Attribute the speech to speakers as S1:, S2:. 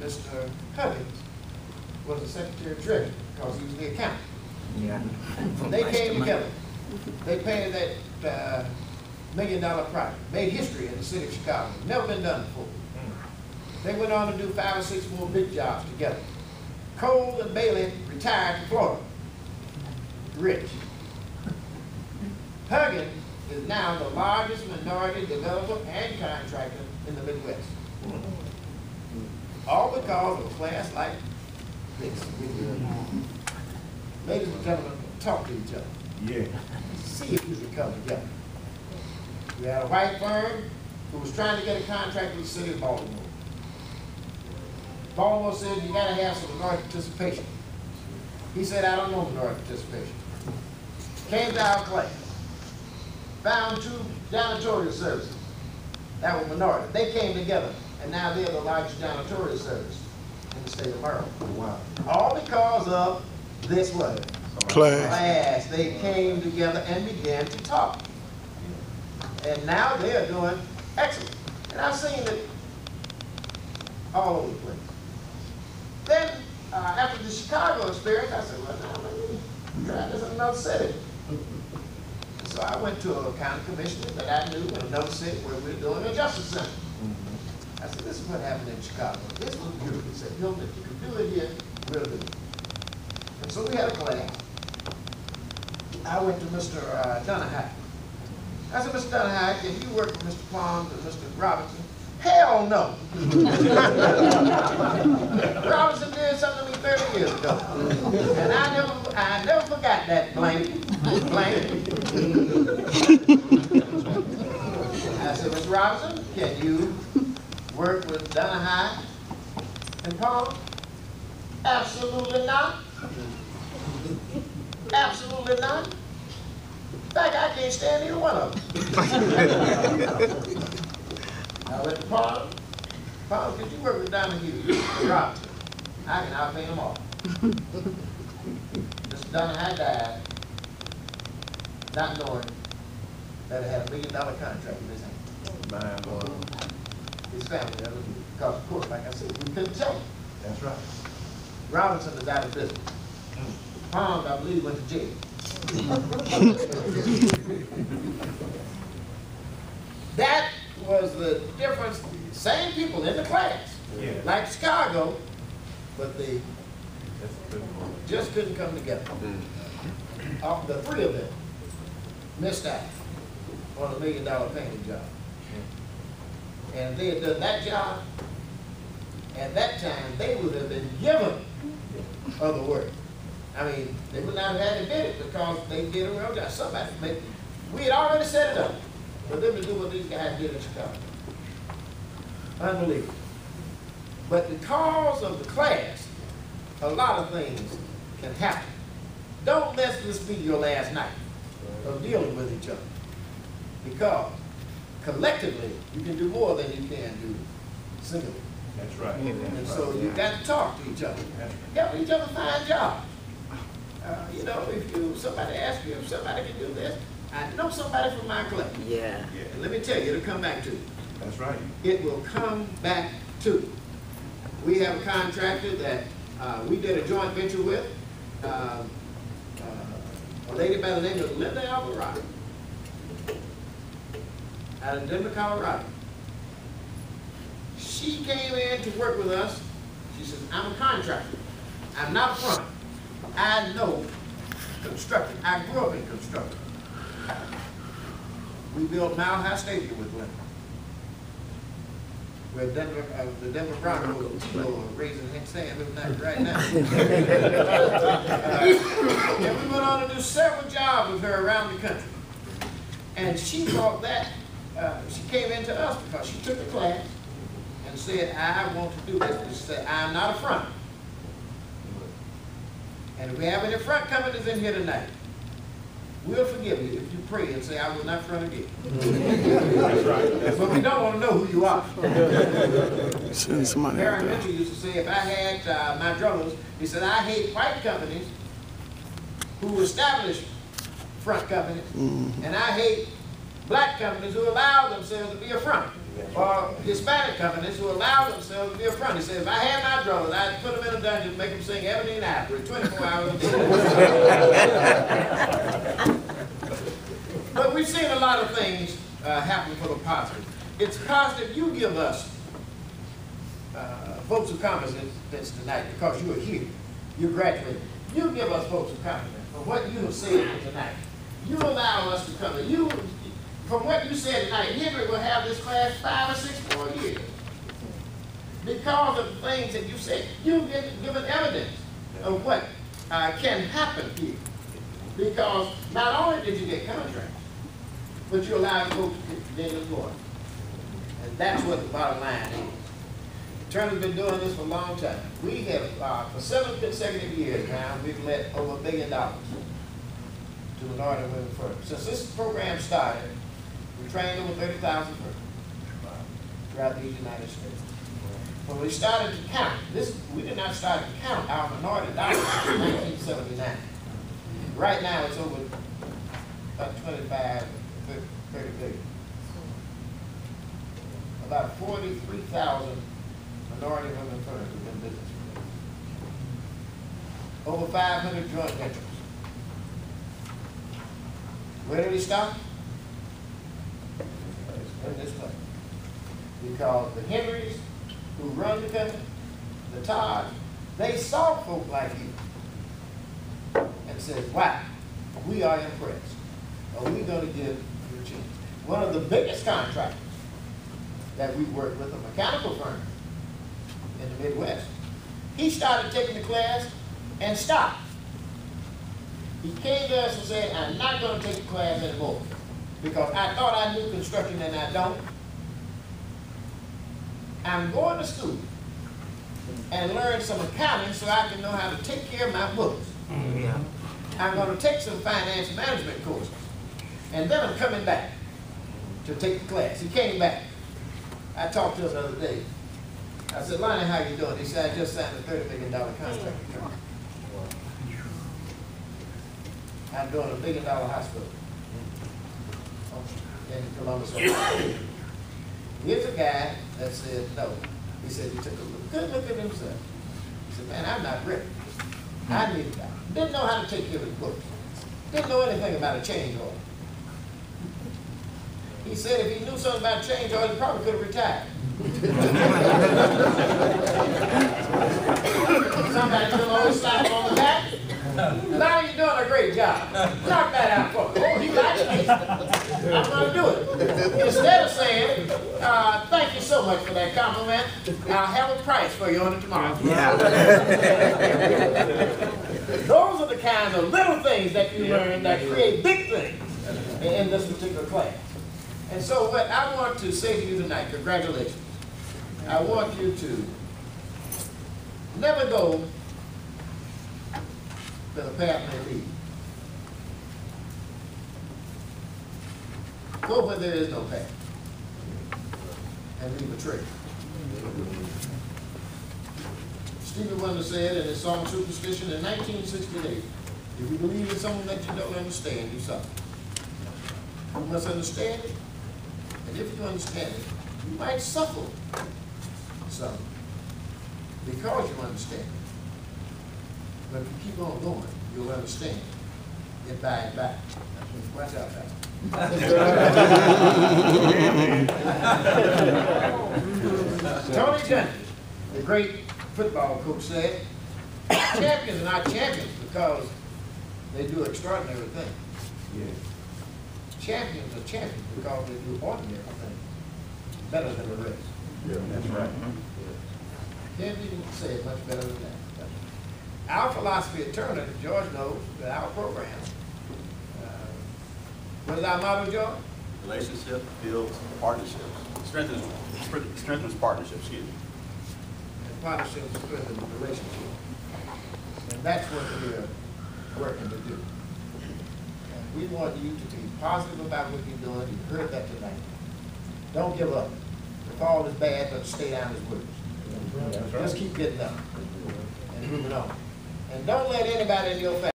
S1: Mr. Huggins was the Secretary of Treasury because he was the accountant.
S2: Yeah.
S1: They came together. They paid that $1 million project. Made history in the city of Chicago. Never been done before. They went on to do 5 or 6 more big jobs together. Cole and Bailey retired to Florida. Rich. Huggins is now the largest minority developer and contractor in the Midwest. All because of a class like this. Ladies and gentlemen, talk to each other.
S3: Yeah.
S1: See if you can come together. We had a white firm who was trying to get a contract with the city of Baltimore. Baltimore said, you gotta have some minority participation. He said, I don't know minority participation. Came to our class. Found 2 janitorial services that were minority. They came together, and now they're the largest janitorial service in the state of Maryland.
S3: Wow.
S1: All because of this what? Class. They came together and began to talk. And now they're doing excellent. And I've seen it all over the place. Then, after the Chicago experience, I said, well, now let me try this in another city. So I went to a county commissioner that I knew in another city where we were doing a justice center. I said, this is what happened in Chicago. This was beautiful. He said, Hilton, if you can do it here, we'll do it. And so we had a class. I went to Mr. Donahue. I said, Mr. Donahue, can you work with Mr. Palms and Mr. Robinson? Hell no. Robinson did something to me 30 years ago. And I never forgot that blank. I said, Mr. Robinson, can you work with Donahue and Palms? Absolutely not. Absolutely not. In fact, I can't stand either one of them. I went to Paul. Paul, could you work with Donahue and Robinson? I can outpay them all. Mr. Donahue died, not knowing that it had $1 million contract in his hand. His family, that was because, of course, like I said, we couldn't tell him.
S3: That's right.
S1: Robinson is out of business. Palms, I believe, went to jail. That was the difference. Same people in the class, like Chicago, but they just couldn't come together. The 3 of them missed out on $1 million painting job. And if they had done that job, at that time, they would have been given other work. I mean, they would not have had to do it because they did a real job. Somebody made, we had already set it up for them to do what these guys did in Chicago. Unbelievable. But because of the class, a lot of things can happen. Don't let this be your last night of dealing with each other. Because collectively, you can do more than you can do singly.
S3: That's right.
S1: And so you've got to talk to each other. Help each other find jobs. You know, if somebody asks you if somebody can do this, I know somebody from my club.
S2: Yeah.
S1: And let me tell you, it'll come back to you.
S3: That's right.
S1: It will come back to you. We have a contractor that we did a joint venture with, a lady by the name of Linda Alvarado, out of Denver, Colorado. She came in to work with us. She says, I'm a contractor. I'm not a front. I know construction. I grew up in construction. We built Mile High Stadium with Linda, where the Denver Broncos are raising their hand right now. And we went on to do several jobs with her around the country. And she thought that, she came into us because she took a class and said, I want to do this. And she said, I'm not a front. And if we have any front companies in here tonight, we'll forgive you if you pray and say, I will not front again. That's right. But we don't want to know who you are. Aaron Mitchell used to say, if I had my drummers, he said, I hate white companies who establish front companies, and I hate black companies who allow themselves to be a front, or Hispanic companies who allow themselves to be a front. He said, if I had my brothers, I'd put them in a dungeon and make them sing Ebony and Ivory 24 hours a day. But we've seen a lot of things happen for the positive. It's positive you give us votes of confidence tonight because you are here. You graduated. You give us votes of confidence for what you have said tonight. You allow us to come in. From what you said tonight, Henry will have this class 5 or 6 more years. Because of the things that you said, you've given evidence of what can happen here. Because not only did you get contracts, but you allowed folks to continue to go. And that's what the bottom line is. Turner's been doing this for a long time. We have, for 7 consecutive years now, we've let over $1 billion to minority women first. Since this program started, we trained over 30,000 persons throughout these United States. When we started to count, we did not start to count our minority dollars in 1979. Right now, it's over about 25, 30 billion. About 43,000 minority women firms have been business with. Over 500 joint ventures. Where did he stop? In this place. Because the Henrys who run the company, the Todds, they saw folk like you and said, wow, we are impressed. Are we going to give you a chance? One of the biggest contractors that we work with, a mechanical firm in the Midwest, he started taking the class and stopped. He came to us and said, I'm not going to take the class anymore because I thought I knew construction and I don't. I'm going to school and learn some accounting so I can know how to take care of my books. Yeah. I'm going to take some finance management courses. And then I'm coming back to take the class. He came back. I talked to him the other day. I said, Lonnie, how you doing? He said, I just signed a $30 million contract. I'm doing a $1 billion hospital in Columbus, Ohio. Here's a guy that said no. He said he took a good look at himself. He said, man, I'm not rich. I need that. Didn't know how to take care of his books. Didn't know anything about a change order. He said if he knew something about change order, he probably could have retired. Somebody told him, always slap him on the back. Now you're doing a great job. Knock that out for me. Oh, he likes me. I'm going to do it. Instead of saying, thank you so much for that compliment, I'll have a price for you on it tomorrow. Yeah. Those are the kinds of little things that you learn that create big things in this particular class. And so what I want to say to you tonight, congratulations. I want you to never go to the path may lead. Go where there is no path and leave a trail. Stevie Wonder said in his song Superstition in 1968, if you believe in something that you don't understand, you suffer. You must understand it, and if you understand it, you might suffer some because you understand it. But if you keep on going, you'll understand it by and by. Watch out, guys. Tony Dungy, the great football coach, said, champions are not champions because they do extraordinary things. Yeah. Champions are champions because they do ordinary things better than the rest. Yeah, that's right. Can't even say it much better than that. Our philosophy at Turner, George knows, that our program, what is our motto, George?
S2: Relationship builds partnerships. Strengthens partnerships, excuse me.
S1: And partnerships strengthen relationships. And that's what we're working to do. And we want you to be positive about what you're doing. You heard that tonight. Don't give up. The fall is bad, but stay down is worse. Just keep getting up and moving on. And don't let anybody in your family